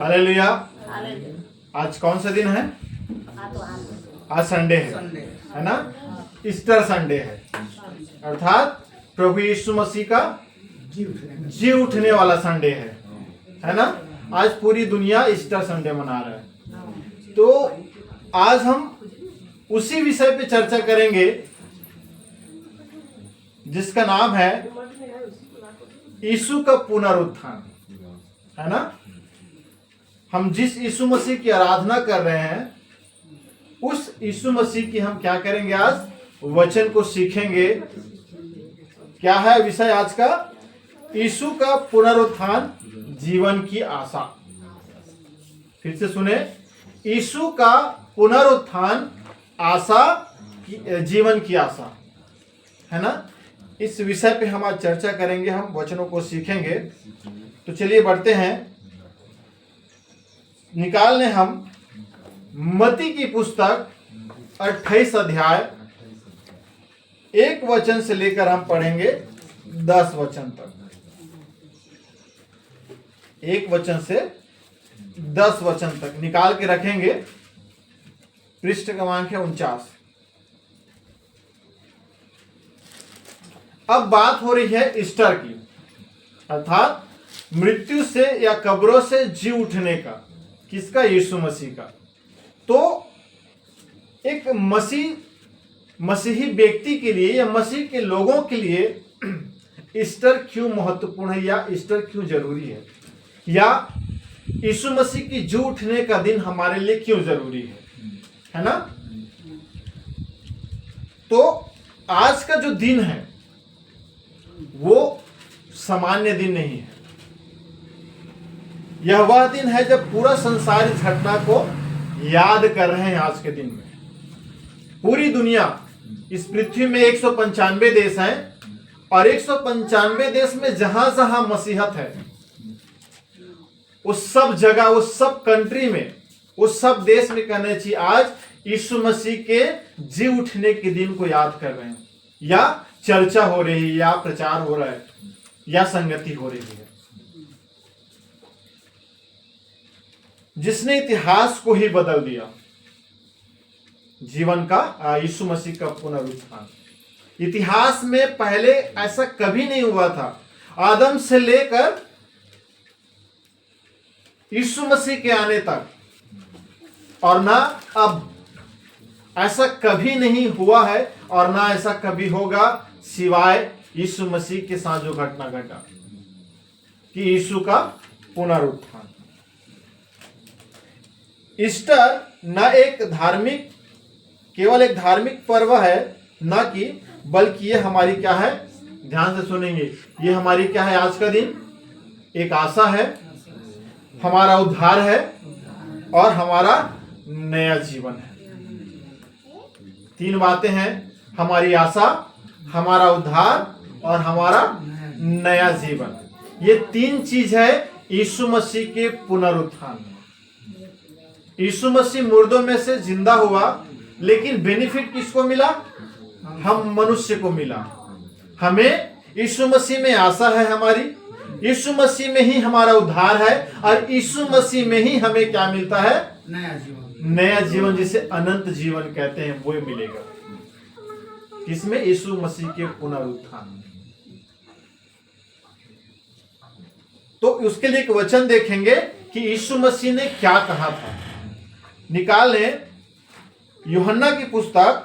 Hallelujah. आज कौन सा दिन है? आज संडे है ना? ईस्टर संडे है, अर्थात प्रभु यीशु मसीह का जी उठने वाला संडे है ना? आज पूरी दुनिया ईस्टर संडे मना रहा है। तो आज हम उसी विषय पे चर्चा करेंगे जिसका नाम है यीशु का पुनरुत्थान, है ना? हम जिस यीशु मसीह की आराधना कर रहे हैं उस यीशु मसीह की हम क्या करेंगे? आज वचन को सीखेंगे। क्या है विषय आज का? यीशु का पुनरुत्थान, जीवन की आशा। फिर से सुने, यीशु का पुनरुत्थान, आशा, जीवन की आशा, है ना? इस विषय पे हम आज चर्चा करेंगे, हम वचनों को सीखेंगे। तो चलिए बढ़ते हैं। निकालने हम मत्ती की पुस्तक 28 अध्याय 1 वचन से लेकर हम पढ़ेंगे 10 वचन तक। 1 वचन से 10 वचन तक निकाल के रखेंगे। पृष्ठ क्रमांक है 49। अब बात हो रही है ईस्टर की, अर्थात मृत्यु से या कब्रों से जी उठने का। किसका? यीशु मसीह का। तो एक मसीही व्यक्ति के लिए या मसीह के लोगों के लिए ईस्टर क्यों महत्वपूर्ण है या ईस्टर क्यों जरूरी है, या यीशु मसीह की जी उठने का दिन हमारे लिए क्यों जरूरी है ना? तो आज का जो दिन है वो सामान्य दिन नहीं है। यह वह दिन है जब पूरा संसार इस घटना को याद कर रहे हैं। आज के दिन में पूरी दुनिया, इस पृथ्वी में 195 देश हैं और 195 देश में जहां जहां मसीहत है उस सब जगह, उस सब कंट्री में, उस सब देश में कहना चाहिए आज यीशु मसीह के जी उठने के दिन को याद कर रहे हैं, या चर्चा हो रही है, या प्रचार हो रहा है, या संगति हो रही है। जिसने इतिहास को ही बदल दिया, जीवन का, यीशु मसीह का पुनरुत्थान। इतिहास में पहले ऐसा कभी नहीं हुआ था। आदम से लेकर यीशु मसीह के आने तक, और ना अब ऐसा कभी नहीं हुआ है और ना ऐसा कभी होगा, सिवाय यीशु मसीह के साथ जो घटना घटा कि यीशु का पुनरुत्थान। ईस्टर न एक धार्मिक, केवल एक धार्मिक पर्व है, न कि, बल्कि ये हमारी क्या है? ध्यान से सुनेंगे, ये हमारी क्या है? आज का दिन एक आशा है, हमारा उद्धार है और हमारा नया जीवन है। 3 बातें हैं, हमारी आशा, हमारा उद्धार और हमारा नया जीवन। ये 3 चीज है यीशु मसीह के पुनरुत्थान में। यीशु मसीह मुर्दों में से जिंदा हुआ, लेकिन बेनिफिट किसको मिला? हम मनुष्य को मिला। हमें यीशु मसीह में आशा है, हमारी यीशु मसीह में ही हमारा उद्धार है, और यीशु मसीह में ही हमें क्या मिलता है? नया जीवन। नया जीवन, जिसे अनंत जीवन कहते हैं, वो मिलेगा। किसमें? यीशु मसीह के पुनरुत्थान। तो उसके लिए एक वचन देखेंगे कि यीशु मसीह ने क्या कहा था। निकाल लें यूहन्ना की पुस्तक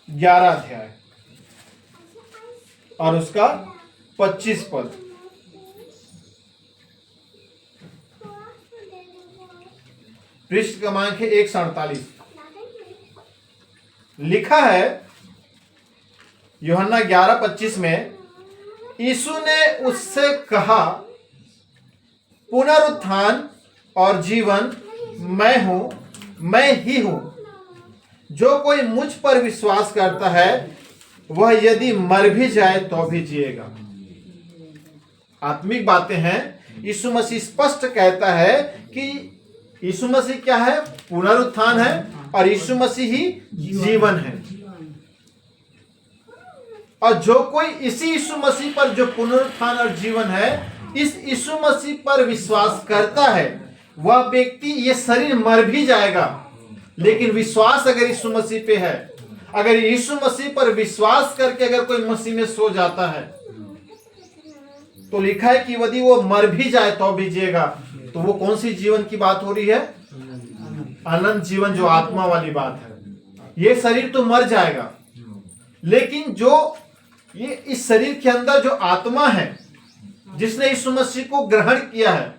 11 अध्याय और उसका 25 पद। पृष्ठ क्रमांक है 147। लिखा है यूहन्ना 11:25 में, यीशु ने उससे कहा, पुनरुत्थान और जीवन मैं हूं, मैं ही हूं। जो कोई मुझ पर विश्वास करता है वह यदि मर भी जाए तो भी जिएगा। आत्मिक बातें हैं। यीशु मसीह स्पष्ट कहता है कि यीशु मसीह क्या है? पुनरुत्थान है, और यीशु मसीह ही जीवन है। और जो कोई इसी यीशु मसीह पर जो पुनरुत्थान और जीवन है इस यीशु मसीह पर विश्वास करता है वह व्यक्ति, ये शरीर मर भी जाएगा लेकिन विश्वास अगर यीशु मसीह पे है, अगर यीशु मसीह पर विश्वास करके अगर कोई मसीह में सो जाता है तो लिखा है कि यदि वो मर भी जाए तो भी जिएगा। तो वो कौन सी जीवन की बात हो रही है? अनंत जीवन, जो आत्मा वाली बात है। ये शरीर तो मर जाएगा लेकिन जो ये इस शरीर के अंदर जो आत्मा है जिसने यीशु मसीह को ग्रहण किया है,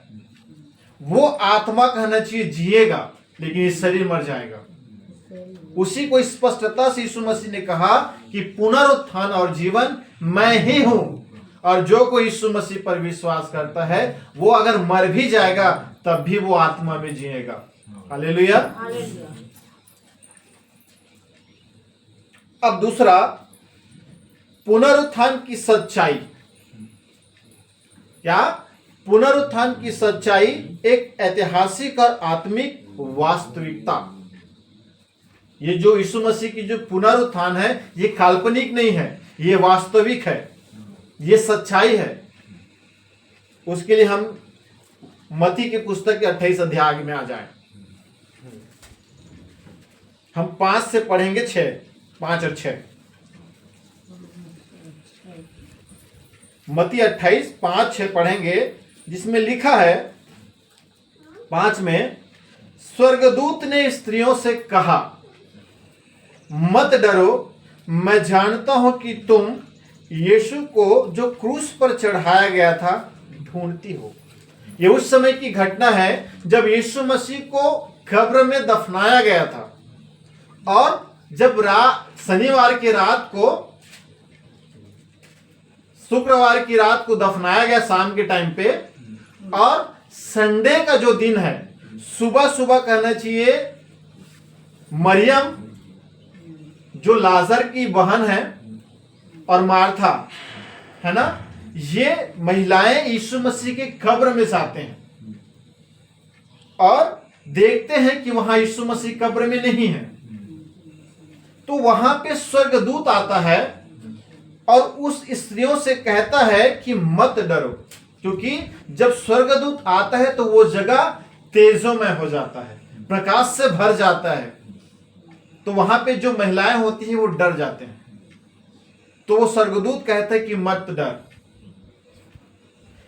वो आत्मा कहना चाहिए जिएगा, लेकिन ये शरीर मर जाएगा। उसी को स्पष्टता से यीशु मसीह ने कहा कि पुनरुत्थान और जीवन मैं ही हूं, और जो कोई यीशु मसीह पर विश्वास करता है वो अगर मर भी जाएगा तब भी वो आत्मा में जिएगा। हालेलुया। अब दूसरा, पुनरुत्थान की सच्चाई। क्या? पुनरुत्थान की सच्चाई एक ऐतिहासिक और आत्मिक वास्तविकता। ये जो यीशु मसीह की जो पुनरुत्थान है ये काल्पनिक नहीं है, ये वास्तविक है, ये सच्चाई है। उसके लिए हम मत्ती की पुस्तक के 28 अध्याय में आ जाएं। हम 5 से पढ़ेंगे 6, 5 और 6। मत्ती 28 5 6 पढ़ेंगे, जिसमें लिखा है 5 में, स्वर्गदूत ने स्त्रियों से कहा, मत डरो, मैं जानता हूं कि तुम यीशु को जो क्रूस पर चढ़ाया गया था ढूंढती हो। ये उस समय की घटना है जब यीशु मसीह को कब्र में दफनाया गया था, और जब शनिवार की रात को, शुक्रवार की रात को दफनाया गया शाम के टाइम पे, और संडे का जो दिन है सुबह सुबह कहना चाहिए, मरियम जो लाजर की बहन है और मार्था है ना, ये महिलाएं यीशु मसीह के कब्र में जाते हैं और देखते हैं कि वहां यीशु मसीह कब्र में नहीं है। तो वहां पे स्वर्गदूत आता है और उस स्त्रियों से कहता है कि मत डरो, क्योंकि जब स्वर्गदूत आता है तो वो जगह तेजोमय हो जाता है, प्रकाश से भर जाता है। तो वहां पे जो महिलाएं होती हैं वो डर जाते हैं। तो वो स्वर्गदूत कहता है कि मत डर,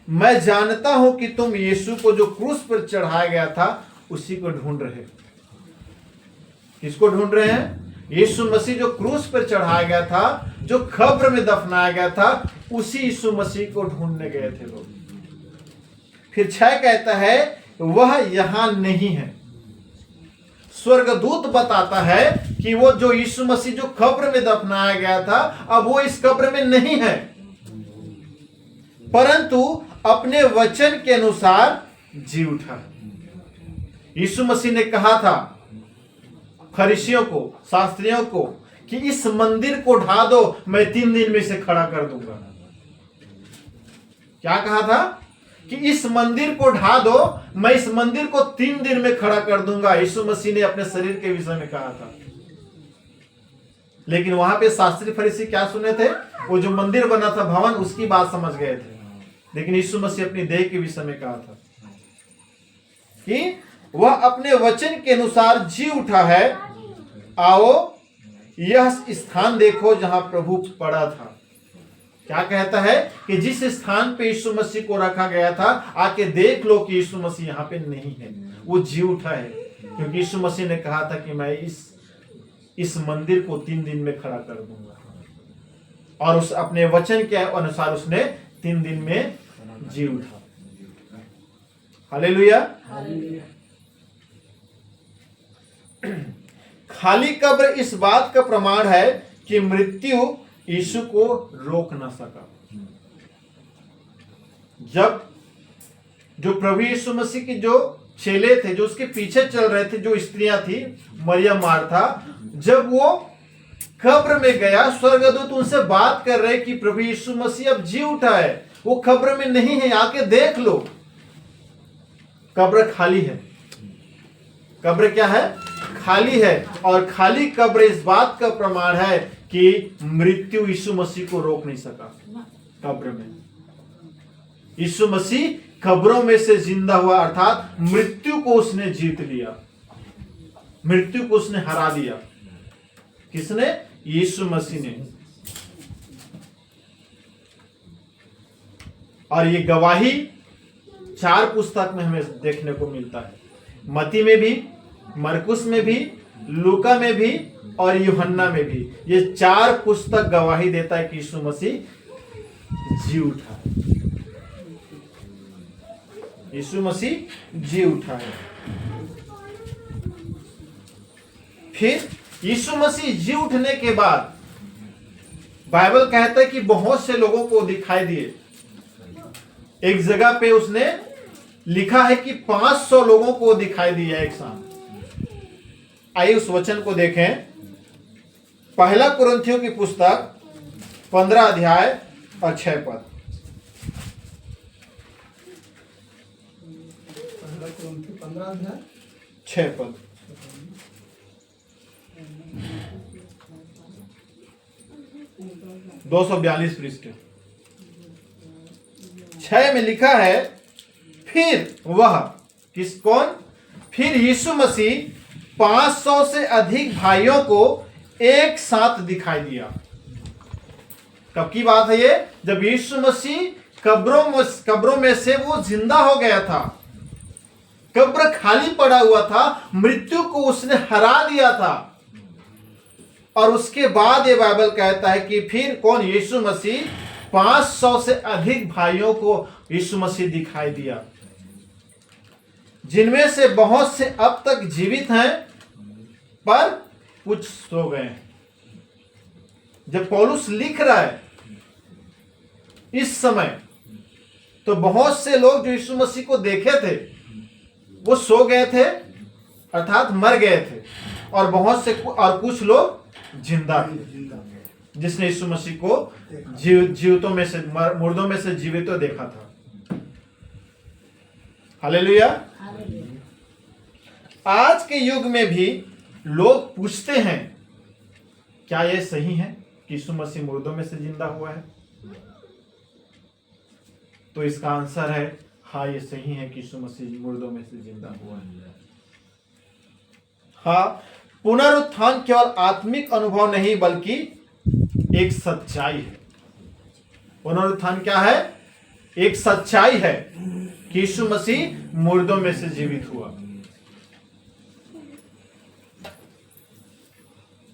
मैं जानता हूं कि तुम यीशु को जो क्रूस पर चढ़ाया गया था उसी को ढूंढ रहे। किसको ढूंढ रहे हैं? यीशु मसीह जो क्रूस पर चढ़ाया गया था, जो कब्र में दफनाया गया था, उसी यीशु मसीह को ढूंढने गए थे लोग। फिर 6 कहता है वह यहां नहीं है। स्वर्गदूत बताता है कि वो जो यीशु मसीह जो कब्र में दफनाया गया था, अब वो इस कब्र में नहीं है, परंतु अपने वचन के अनुसार जी उठा। यीशु मसीह ने कहा था फरीसियों को, शास्त्रियों को, कि इस मंदिर को ढा दो, मैं 3 दिन में से खड़ा कर दूंगा। क्या कहा था? कि इस मंदिर को ढा दो, मैं इस मंदिर को 3 दिन में खड़ा कर दूंगा। यीशु मसीह ने अपने शरीर के विषय में कहा था। लेकिन वहां पे शास्त्री फरीसी क्या सुने थे? वो जो मंदिर बना था भवन, उसकी बात समझ गए थे। लेकिन यीशु मसीह अपनी देह के विषय में कहा था कि वह अपने वचन के अनुसार जी उठा है। आओ यह स्थान देखो जहां प्रभु पड़ा था। क्या कहता है? कि जिस स्थान पे यीशु मसीह को रखा गया था, आके देख लो कि यीशु मसीह यहाँ पे नहीं है, वो जी उठा है। क्योंकि यीशु मसीह ने कहा था कि मैं इस मंदिर को 3 दिन में खड़ा कर दूंगा, और उस अपने वचन के अनुसार उसने 3 दिन में जी उठा। हालेलुया। खाली कब्र इस बात का प्रमाण है कि मृत्यु यीशु को रोक ना सका। जब जो प्रभु यीशु मसीह की जो चेले थे, जो उसके पीछे चल रहे थे, जो स्त्रियां थी, मरियम, मार्था, जब वो कब्र में गया, स्वर्गदूत उनसे बात कर रहे कि प्रभु यीशु मसीह अब जी उठा है, वो कब्र में नहीं है, आके देख लो। कब्र खाली है। कब्र क्या है? खाली है। और खाली कब्र इस बात का प्रमाण है कि मृत्यु यीशु मसीह को रोक नहीं सका कब्र में। यीशु मसीह कब्रों में से जिंदा हुआ, अर्थात मृत्यु को उसने जीत लिया, मृत्यु को उसने हरा दिया। किसने? यीशु मसीह ने। और ये गवाही 4 पुस्तक में हमें देखने को मिलता है, मत्ती में भी, मरकुस में भी, लूका में भी और यूहन्ना में भी। ये 4 पुस्तक गवाही देता है कि यीशु मसीह जी उठा है, यीशु मसीह जी उठा है। फिर यीशु मसीह जी उठने के बाद बाइबल कहता है कि बहुत से लोगों को दिखाई दिए। एक जगह पे उसने लिखा है कि 500 लोगों को दिखाई दिया एक साथ। आइए उस वचन को देखें। पहला कुरिन्थियों की पुस्तक 15 अध्याय और 6 पद। पहला कुरिन्थियों 15 अध्याय 6 पद। 242 पृष्ठ। 6 में लिखा है, फिर वह कौन? फिर यीशु मसीह 500 से अधिक भाइयों को एक साथ दिखाई दिया। कब की बात है ये? जब यीशु मसीह कब्रों में से वो जिंदा हो गया था, कब्र खाली पड़ा हुआ था, मृत्यु को उसने हरा दिया था। और उसके बाद ये बाइबल कहता है कि फिर कौन? यीशु मसीह 500 से अधिक भाइयों को यीशु मसीह दिखाई दिया, जिनमें से बहुत से अब तक जीवित हैं पर कुछ सो गए हैं। जब पौलुस लिख रहा है इस समय, तो बहुत से लोग जो यीशु मसीह को देखे थे वो सो गए थे, अर्थात मर गए थे, और बहुत से और कुछ लोग जिंदा थे, जिसने यीशु मसीह को जीवितों में से, मुर्दों में से जीवित देखा था। हालेलुया। आज के युग में भी लोग पूछते हैं, क्या यह सही है कि यीशु मसीह मुर्दों में से जिंदा हुआ है? तो इसका आंसर है हाँ, ये सही है कि यीशु मसीह मुर्दों में से जिंदा हुआ है। हाँ, पुनरुत्थान केवल आत्मिक अनुभव नहीं बल्कि एक सच्चाई है। पुनरुत्थान क्या है? एक सच्चाई है कि यीशु मसीह मुर्दों में से जीवित हुआ।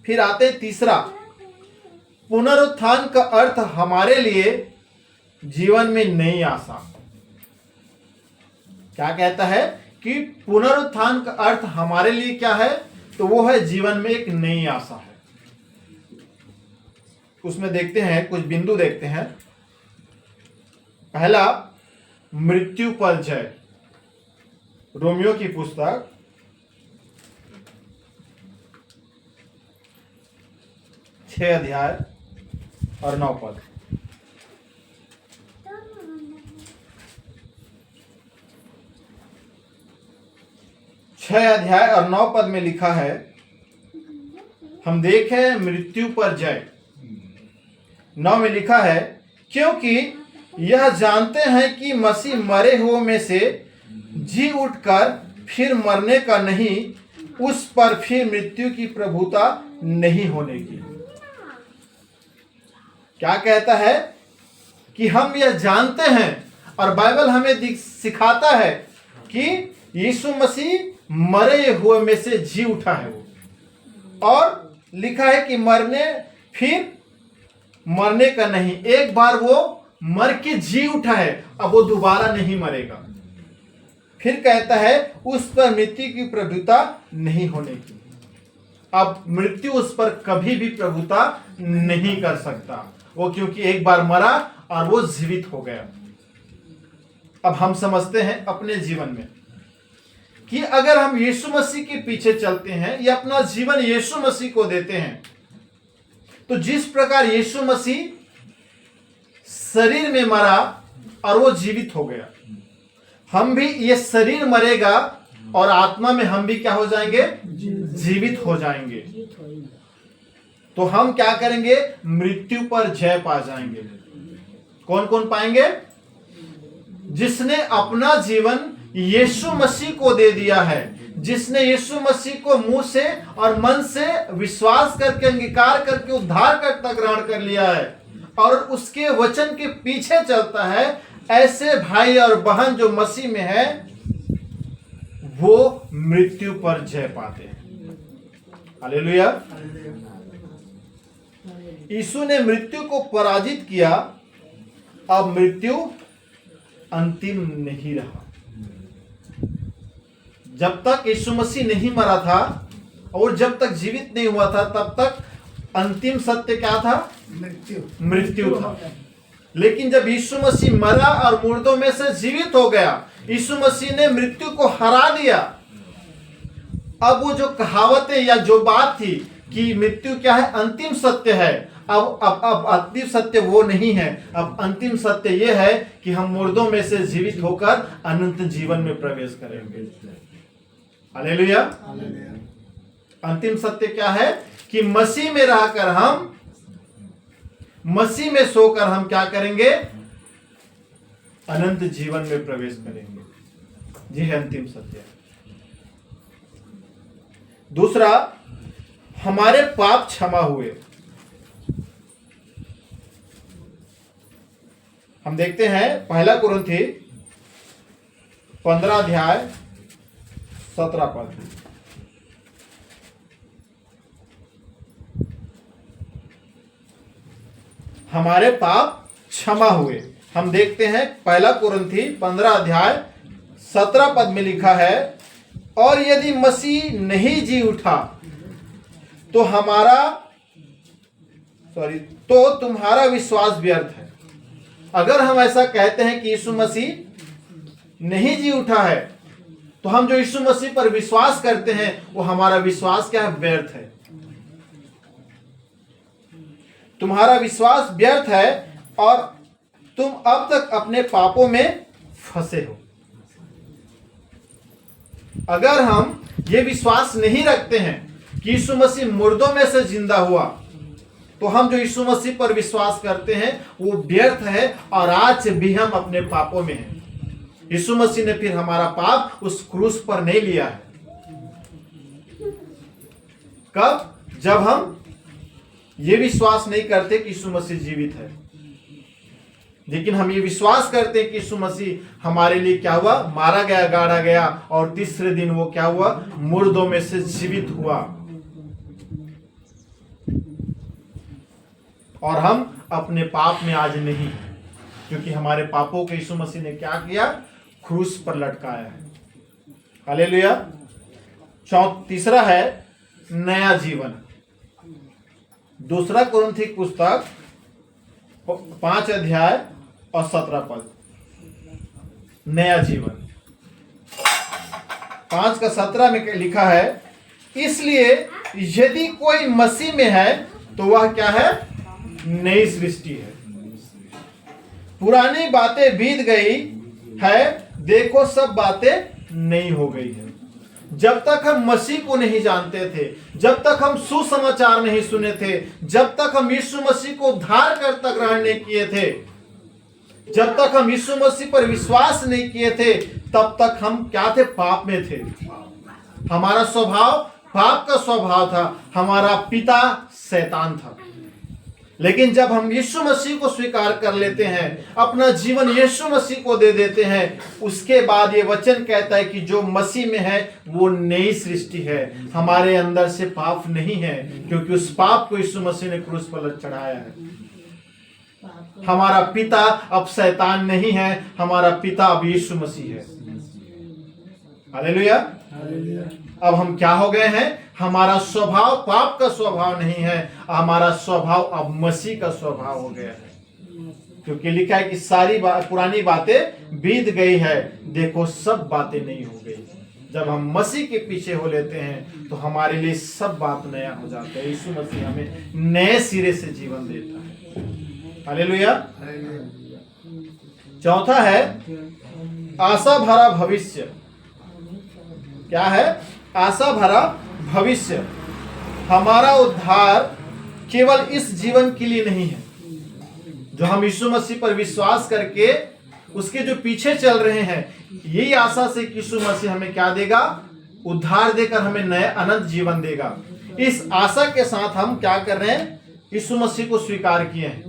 फिर आते तीसरा, पुनरुत्थान का अर्थ हमारे लिए जीवन में नई आशा। क्या कहता है कि पुनरुत्थान का अर्थ हमारे लिए क्या है? तो वो है जीवन में एक नई आशा है। उसमें देखते हैं, कुछ बिंदु देखते हैं। पहला, मृत्यु पर जय। रोमियो की पुस्तक 6 अध्याय और 9 पद। 6 अध्याय और 9 पद में लिखा है, हम देखें मृत्यु पर जय। 9 में लिखा है, क्योंकि यह जानते हैं कि मसीह मरे हुए में से जी उठकर फिर मरने का नहीं, उस पर फिर मृत्यु की प्रभुता नहीं होने की। क्या कहता है कि हम यह जानते हैं, और बाइबल हमें सिखाता है कि यीशु मसीह मरे हुए में से जी उठा है वो, और लिखा है कि फिर मरने का नहीं। एक बार वो मर के जी उठा है, अब वो दोबारा नहीं मरेगा। फिर कहता है उस पर मृत्यु की प्रभुता नहीं होने की। अब मृत्यु उस पर कभी भी प्रभुता नहीं कर सकता वो, क्योंकि एक बार मरा और वो जीवित हो गया। अब हम समझते हैं अपने जीवन में कि अगर हम यीशु मसीह के पीछे चलते हैं या अपना जीवन यीशु मसीह को देते हैं, तो जिस प्रकार यीशु मसीह शरीर में मरा और वो जीवित हो गया, हम भी, ये शरीर मरेगा और आत्मा में हम भी क्या हो जाएंगे? जीवित हो जाएंगे। तो हम क्या करेंगे? मृत्यु पर जय पा जाएंगे। कौन कौन पाएंगे? जिसने अपना जीवन यीशु मसीह को दे दिया है, जिसने यीशु मसीह को मुंह से और मन से विश्वास करके अंगीकार करके उद्धारकर्ता ग्रहण कर लिया है और उसके वचन के पीछे चलता है, ऐसे भाई और बहन जो मसीह में है वो मृत्यु पर जय पाते हैं। हालेलुया। यीशु ने मृत्यु को पराजित किया, अब मृत्यु अंतिम नहीं रहा। जब तक यीशु मसीह नहीं मरा था और जब तक जीवित नहीं हुआ था तब तक अंतिम सत्य क्या था? मृत्यु था। लेकिन जब यीशु मसीह मरा और मुर्दों में से जीवित हो गया, यीशु मसीह ने मृत्यु को हरा दिया। अब वो जो कहावतें या जो बात थी कि मृत्यु क्या है? अंतिम सत्य है। अब अंतिम सत्य वो नहीं है। अब अंतिम सत्य ये है कि हम मुर्दों में से जीवित होकर अनंत जीवन में प्रवेश करेंगे। हालेलुया। अंतिम सत्य क्या है? कि मसीह में रहकर हम, मसीह में सोकर हम क्या करेंगे? अनंत जीवन में प्रवेश करेंगे। ये है अंतिम सत्य। दूसरा, हमारे पाप क्षमा हुए। हम देखते हैं पहला कुरिन्थी 15 अध्याय 17 पद। हमारे पाप क्षमा हुए। हम देखते हैं पहला कुरिन्थी 15 अध्याय 17 पद में लिखा है, और यदि मसीह नहीं जी उठा तो तो तुम्हारा विश्वास व्यर्थ है। अगर हम ऐसा कहते हैं कि यीशु मसीह नहीं जी उठा है, तो हम जो यीशु मसीह पर विश्वास करते हैं वो हमारा विश्वास क्या है? व्यर्थ है। तुम्हारा विश्वास व्यर्थ है और तुम अब तक अपने पापों में फंसे हो। अगर हम ये विश्वास नहीं रखते हैं कि यीशु मसीह मुर्दों में से जिंदा हुआ, तो हम जो यीशु मसीह पर विश्वास करते हैं वो व्यर्थ है और आज भी हम अपने पापों में हैं। यीशु मसीह ने फिर हमारा पाप उस क्रूस पर नहीं लिया है। कब? जब हम ये विश्वास नहीं करते कि यीशु मसीह जीवित है, लेकिन हम ये विश्वास करते हैं कि यीशु मसीह हमारे लिए क्या हुआ? मारा गया, गाड़ा गया और तीसरे दिन वो क्या हुआ? मुर्दों में से जीवित हुआ। और हम अपने पाप में आज नहीं, क्योंकि हमारे पापों के यीशु मसीह ने क्या किया? क्रूस पर लटकाया है। हालेलुया। तीसरा है नया जीवन। दूसरा कुरिन्थी पुस्तक 5 अध्याय और 17 पद। नया जीवन 5 का 17 में लिखा है, इसलिए यदि कोई मसीह में है तो वह क्या है? नई सृष्टि है। पुरानी बातें बीत गई है, देखो सब बातें नई हो गई है। जब तक हम मसीह को नहीं जानते थे, जब तक हम सुसमाचार नहीं सुने थे, जब तक हम यीशु मसीह को उद्धारकर्ता ग्रहण नहीं किए थे, जब तक हम यीशु मसीह पर विश्वास नहीं किए थे, तब तक हम क्या थे? पाप में थे। हमारा स्वभाव पाप का स्वभाव था। हमारा पिता शैतान था। लेकिन जब हम यीशु मसीह को स्वीकार कर लेते हैं, अपना जीवन यीशु मसीह को दे देते हैं, उसके बाद ये वचन कहता है कि जो मसीह में है वो नई सृष्टि है। हमारे अंदर से पाप नहीं है, क्योंकि उस पाप को यीशु मसीह ने क्रूस पर चढ़ाया है। हमारा पिता अब शैतान नहीं है, हमारा पिता अब यीशु मसीह है। हालेलुया। अब हम क्या हो गए हैं? हमारा स्वभाव पाप का स्वभाव नहीं है, हमारा स्वभाव अब मसीह का स्वभाव हो गया है। क्योंकि लिखा है कि सारी पुरानी बातें बीत गई है, देखो सब बातें नई हो गई। जब हम मसीह के पीछे हो लेते हैं तो हमारे लिए सब बात नया हो जाता है। यीशु मसीह हमें नए सिरे से जीवन देता है। हालेलुया। चौथा है आशा भरा भविष्य। क्या है? आशा भरा भविष्य। हमारा उद्धार केवल इस जीवन के लिए नहीं है, जो हम यीशु मसीह पर विश्वास करके उसके जो पीछे चल रहे हैं, यही आशा से यीशु मसीह हमें क्या देगा? उद्धार देकर हमें नया अनंत जीवन देगा। इस आशा के साथ हम क्या कर रहे हैं? यीशु मसीह को स्वीकार किए हैं।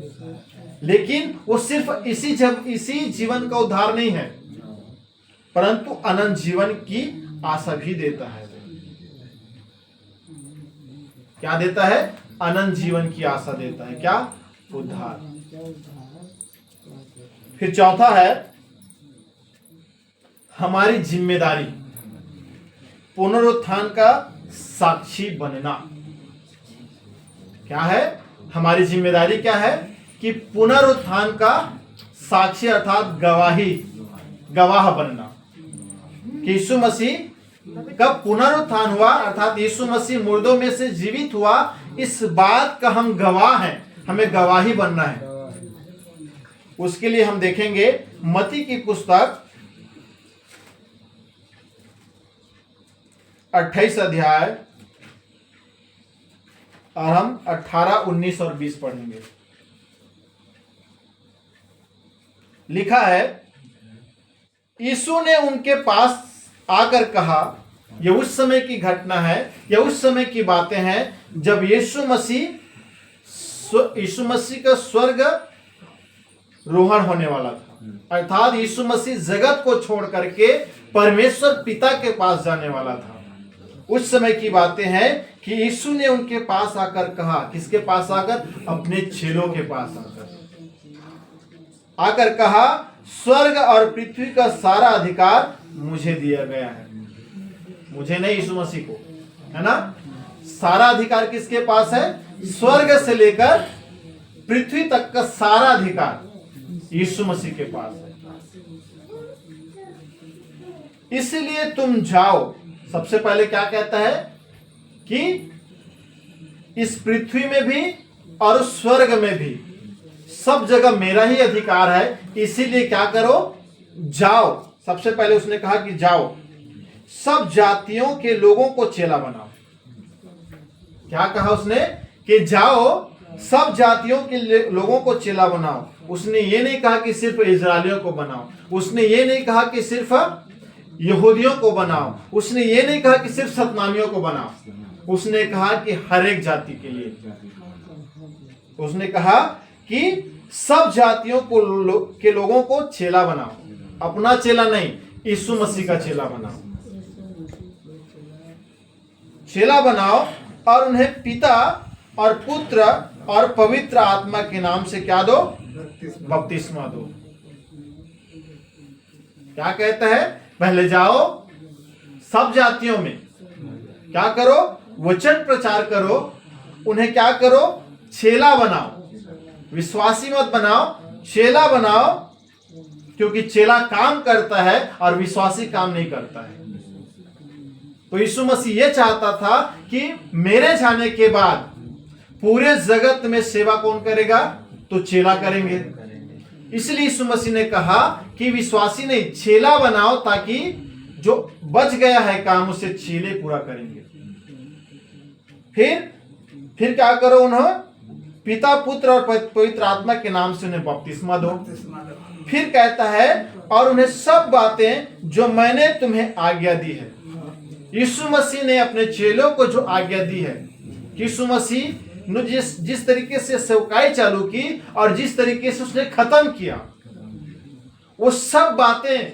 लेकिन वो सिर्फ इसी जीवन का उद्धार नहीं है, परंतु अनंत जीवन की आशा भी देता है। क्या देता है? अनंत जीवन की आशा देता है। क्या? उद्धार। फिर चौथा है हमारी जिम्मेदारी, पुनरुत्थान का साक्षी बनना। क्या है हमारी जिम्मेदारी? क्या है कि पुनरुत्थान का साक्षी अर्थात गवाह बनना। कि यीशु मसीह कब पुनरुत्थान हुआ, अर्थात यीशु मसीह मुर्दों में से जीवित हुआ, इस बात का हम गवाह हैं। हमें गवाही बनना है। उसके लिए हम देखेंगे मत्ती की पुस्तक 28 अध्याय और हम 18, 19 और 20 पढ़ेंगे। लिखा है, यीशु ने उनके पास आकर कहा, यह उस समय की घटना है, यह उस समय की बातें हैं जब यीशु मसीह का स्वर्ग रोहण होने वाला था। अर्थात यीशु मसीह जगत को छोड़ करके परमेश्वर पिता के पास जाने वाला था। उस समय की बातें हैं कि यीशु ने उनके पास आकर कहा। किसके पास आकर? अपने चेलों के पास आकर कहा, स्वर्ग और पृथ्वी का सारा अधिकार मुझे दिया गया है। मुझे नहीं, यीशु मसीह को, है ना? सारा अधिकार किसके पास है? स्वर्ग से लेकर पृथ्वी तक का सारा अधिकार यीशु मसीह के पास है। इसलिए तुम जाओ। सबसे पहले क्या कहता है? कि इस पृथ्वी में भी और उस स्वर्ग में भी सब जगह मेरा ही अधिकार है। इसीलिए क्या करो? जाओ। सबसे पहले उसने कहा कि जाओ, सब जातियों के लोगों को चेला बनाओ। क्या कहा उसने? कि जाओ, सब जातियों के लोगों को चेला बनाओ। उसने ये नहीं कहा कि सिर्फ इजरायलियों को बनाओ। उसने ये नहीं कहा कि सिर्फ यहूदियों को बनाओ। उसने ये नहीं कहा कि सिर्फ सतनामियों को बनाओ। उसने कहा कि हर एक जाति के लिए। उसने कहा कि सब जातियों के लोगों को चेला बनाओ। अपना चेला नहीं, यीशु मसीह का चेला बनाओ। चेला बनाओ और उन्हें पिता और पुत्र और पवित्र आत्मा के नाम से क्या दो? बपतिस्मा दो। क्या कहता है? पहले जाओ, सब जातियों में क्या करो? वचन प्रचार करो। उन्हें क्या करो? चेला बनाओ। विश्वासी मत बनाओ, चेला बनाओ। क्योंकि चेला काम करता है और विश्वासी काम नहीं करता है। तो यीशु मसीह यह चाहता था कि मेरे जाने के बाद पूरे जगत में सेवा कौन करेगा? तो चेला करेंगे। इसलिए यीशु मसीह ने कहा कि विश्वासी नहीं, चेला बनाओ, ताकि जो बच गया है काम उसे चेले पूरा करेंगे। फिर क्या करो? उन्हें पिता, पुत्र और पवित्र आत्मा के नाम से उन्हें बपतिस्मा दो। फिर कहता है, और उन्हें सब बातें जो मैंने तुम्हें आज्ञा दी है। यीशु मसीह ने अपने चेलों को जो आज्ञा दी है, यीशु मसीह ने जिस तरीके से सेवकाई चालू की और जिस तरीके से उसने खत्म किया, वो सब बातें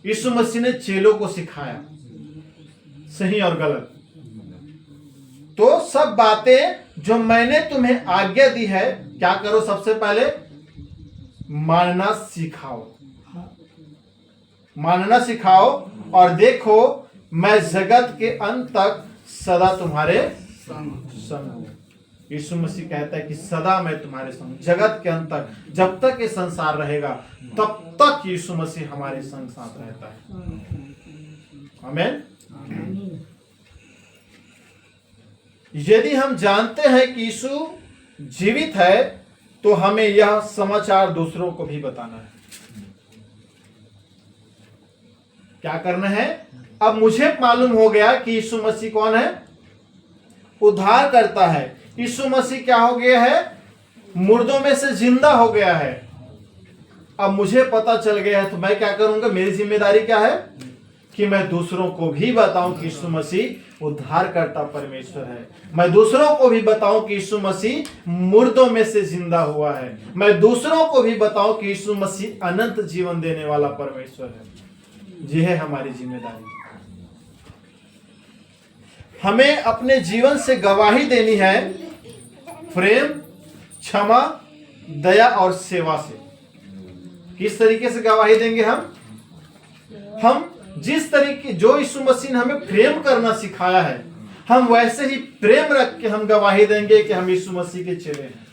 यीशु मसीह ने चेलों को सिखाया, सही और गलत। तो सब बातें जो मैंने तुम्हें आज्ञा दी है, क्या करो? सबसे पहले मानना सिखाओ। मानना सिखाओ और देखो, मैं जगत के अंत तक सदा तुम्हारे संग हूं। यीशु मसीह कहता है कि सदा मैं तुम्हारे संग, जगत के अंत तक, जब तक ये संसार रहेगा तब तक यीशु मसीह हमारे संग साथ रहता है। आमीन। यदि हम जानते हैं कि यीशु जीवित है, तो हमें यह समाचार दूसरों को भी बताना है। क्या करना है? अब मुझे मालूम हो गया कि यीशु मसीह कौन है? उद्धार करता है। यीशु मसीह क्या हो गया है? मुर्दों में से जिंदा हो गया है। अब मुझे पता चल गया है तो मैं क्या करूंगा, मेरी जिम्मेदारी क्या है कि मैं दूसरों को भी बताऊं कि यीशु मसीह उद्धारकर्ता परमेश्वर है। मैं दूसरों को भी बताऊं कि यीशु मसीह मुर्दों में से जिंदा हुआ है। मैं दूसरों को भी बताऊं कि यीशु मसीह अनंत जीवन देने वाला परमेश्वर है। ये है हमारी जिम्मेदारी। हमें अपने जीवन से गवाही देनी है प्रेम, क्षमा, दया और सेवा से। किस तरीके से गवाही देंगे हम जिस तरीके जो यीशु मसीह ने हमें प्रेम करना सिखाया है, हम वैसे ही प्रेम रख के हम गवाही देंगे कि हम यीशु मसीह के चेले हैं।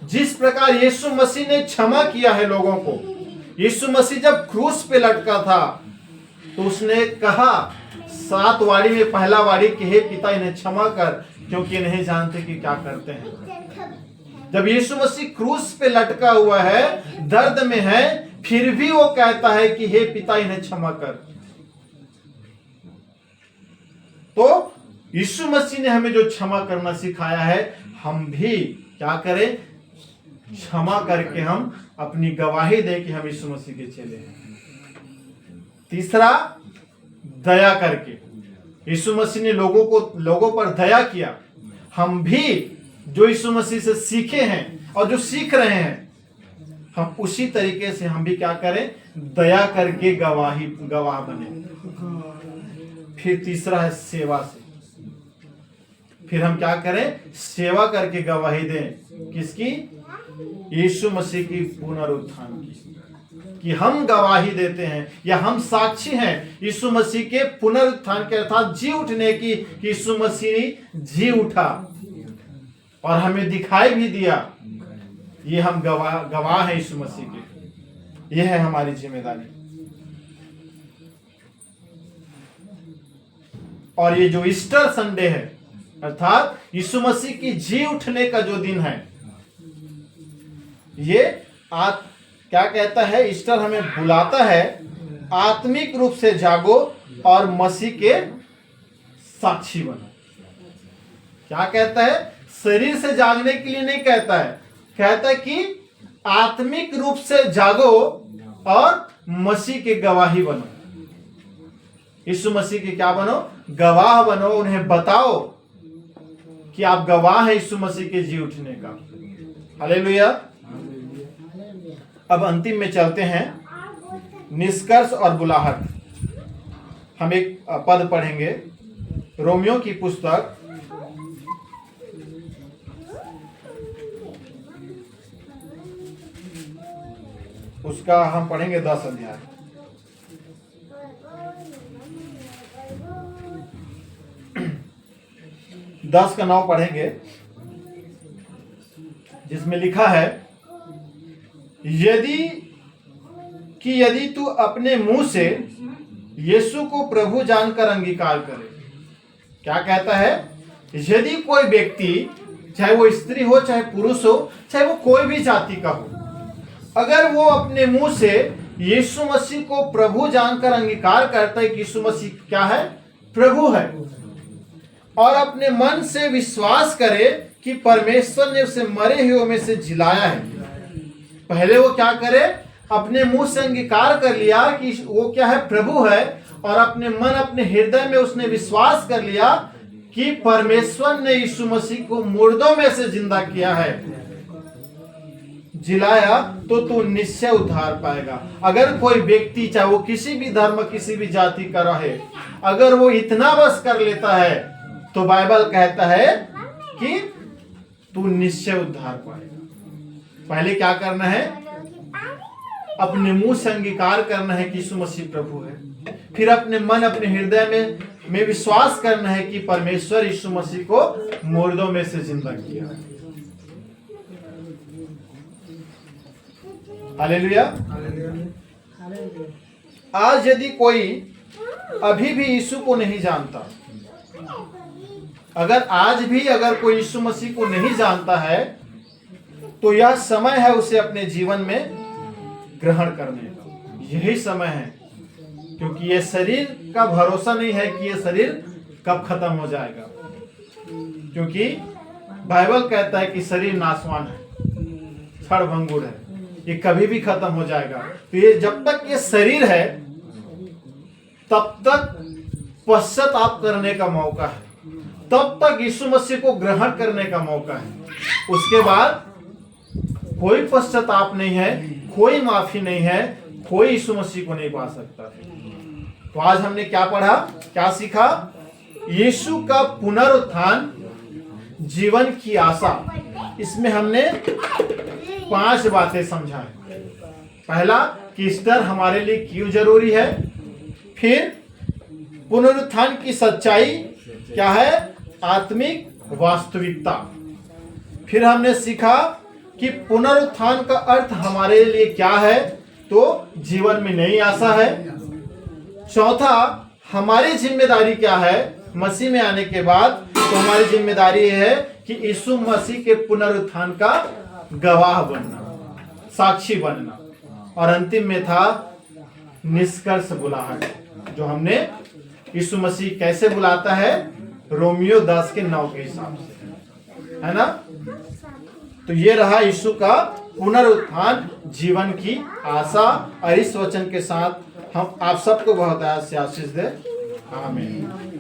जिस प्रकार यीशु मसीह ने क्षमा किया है लोगों को, यीशु मसीह जब क्रूस पे लटका था तो उसने कहा 7 वाणी में पहला वाणी कि हे पिता इन्हें क्षमा कर, क्योंकि नहीं जानते कि क्या करते हैं। जब यीशु मसीह क्रूस पे लटका हुआ है, दर्द में है, फिर भी वो कहता है कि हे पिता इन्हें क्षमा कर। तो यीशु मसीह ने हमें जो क्षमा करना सिखाया है, हम भी क्या करें, क्षमा करके हम अपनी गवाही दें कि हम यीशु मसीह के चेले हैं। तीसरा, दया करके। यीशु मसीह ने लोगों पर दया किया। हम भी जो यीशु मसीह से सीखे हैं और जो सीख रहे हैं, हम उसी तरीके से हम भी क्या करें, दया करके गवाह बने। फिर तीसरा है सेवा से। फिर हम क्या करें, सेवा करके गवाही दें। किसकी? यीशु मसीह की पुनरुत्थान की। कि हम गवाही देते हैं या हम साक्षी हैं यीशु मसीह के पुनरुत्थान के, अर्थात जी उठने की। यीशु मसीह जी उठा और हमें दिखाई भी दिया। ये हम गवाह हैं यीशु मसीह के। यह है हमारी जिम्मेदारी। और ये जो ईस्टर संडे है, अर्थात यीशु मसीह की जी उठने का जो दिन है, ये क्या कहता है, ईस्टर हमें बुलाता है आत्मिक रूप से जागो और मसीह के साक्षी बनो। क्या कहता है? शरीर से जागने के लिए नहीं कहता है, कहता है कि आत्मिक रूप से जागो और मसीह के गवाही बनो। यीशु मसीह के क्या बनो? गवाह बनो। उन्हें बताओ कि आप गवाह हैं यीशु मसीह के जी उठने का। हालेलुया। अब अंतिम में चलते हैं, निष्कर्ष और बुलाहट। हम एक पद पढ़ेंगे, रोमियो की पुस्तक उसका हम पढ़ेंगे 10 अध्याय। दस का 9 पढ़ेंगे, जिसमें लिखा है, यदि तू अपने मुंह से यीशु को प्रभु जानकर अंगीकार करे। क्या कहता है? यदि कोई व्यक्ति, चाहे वो स्त्री हो, चाहे पुरुष हो, चाहे वो कोई भी जाति का हो, अगर वो अपने मुंह से यीशु मसीह को प्रभु जानकर अंगीकार करता है कि यीशु मसीह क्या है? प्रभु है, और अपने मन से विश्वास करे कि परमेश्वर ने उसे मरे हुए में से जिलाया है। पहले वो क्या करे? अपने मुंह से अंगीकार कर लिया कि वो क्या है? प्रभु है, और अपने मन, अपने हृदय में उसने विश्वास कर लिया कि परमेश्वर ने यीशु मसीह को मुर्दों में से जिंदा किया है, जिलाया, तो तू निश्चय उद्धार पाएगा। अगर कोई व्यक्ति, चाहे वो किसी भी धर्म, किसी भी जाति का रहे, अगर वो इतना बस कर लेता है, तो बाइबल कहता है कि तू निश्चय उद्धार पाएगा। पहले क्या करना है? अपने मुंह से अंगीकार करना है कि यीशु मसीह प्रभु है। फिर अपने मन, अपने हृदय में विश्वास करना है कि परमेश्वर यीशु मसीह को मुर्दों में से जिंदा किया है। हालेलुया। आज यदि कोई अभी भी यीशु को नहीं जानता, अगर कोई यीशु मसीह को नहीं जानता है, तो यह समय है उसे अपने जीवन में ग्रहण करने का। यही समय है, क्योंकि ये शरीर का भरोसा नहीं है कि ये शरीर कब खत्म हो जाएगा। क्योंकि बाइबल कहता है कि शरीर नाशवान है, क्षणभंगुर है, ये कभी भी खत्म हो जाएगा। तो ये जब तक ये शरीर है तब तक पश्चाताप करने का मौका है, तब तक यीशु मसीह को ग्रहण करने का मौका है। उसके बाद कोई पश्चाताप नहीं है, कोई माफी नहीं है, कोई यीशु मसीह को नहीं पा सकता। तो आज हमने क्या पढ़ा, क्या सीखा? यीशु का पुनरुत्थान, जीवन की आशा। इसमें हमने 5 बातें समझा है। पहला कि ईस्टर हमारे लिए क्यों जरूरी है, फिर पुनरुत्थान की सच्चाई क्या है, आत्मिक वास्तविकता। फिर हमने सीखा कि पुनरुत्थान का अर्थ हमारे लिए क्या है, तो जीवन में नई आशा है। चौथा, हमारी जिम्मेदारी क्या है मसीह में आने के बाद, तो हमारी जिम्मेदारी है कि यीशु मसीह के पुनरुत्थान का गवाह बनना, साक्षी बनना। और अंतिम में था निष्कर्ष बुलाहट, जो हमने यीशु मसीह कैसे बुलाता है, रोमियो 10:9 के हिसाब से, है ना। तो ये रहा यीशु का पुनरुत्थान, जीवन की आशा। और इस वचन के साथ हम आप सबको बहुत से आशीष दे। आमीन।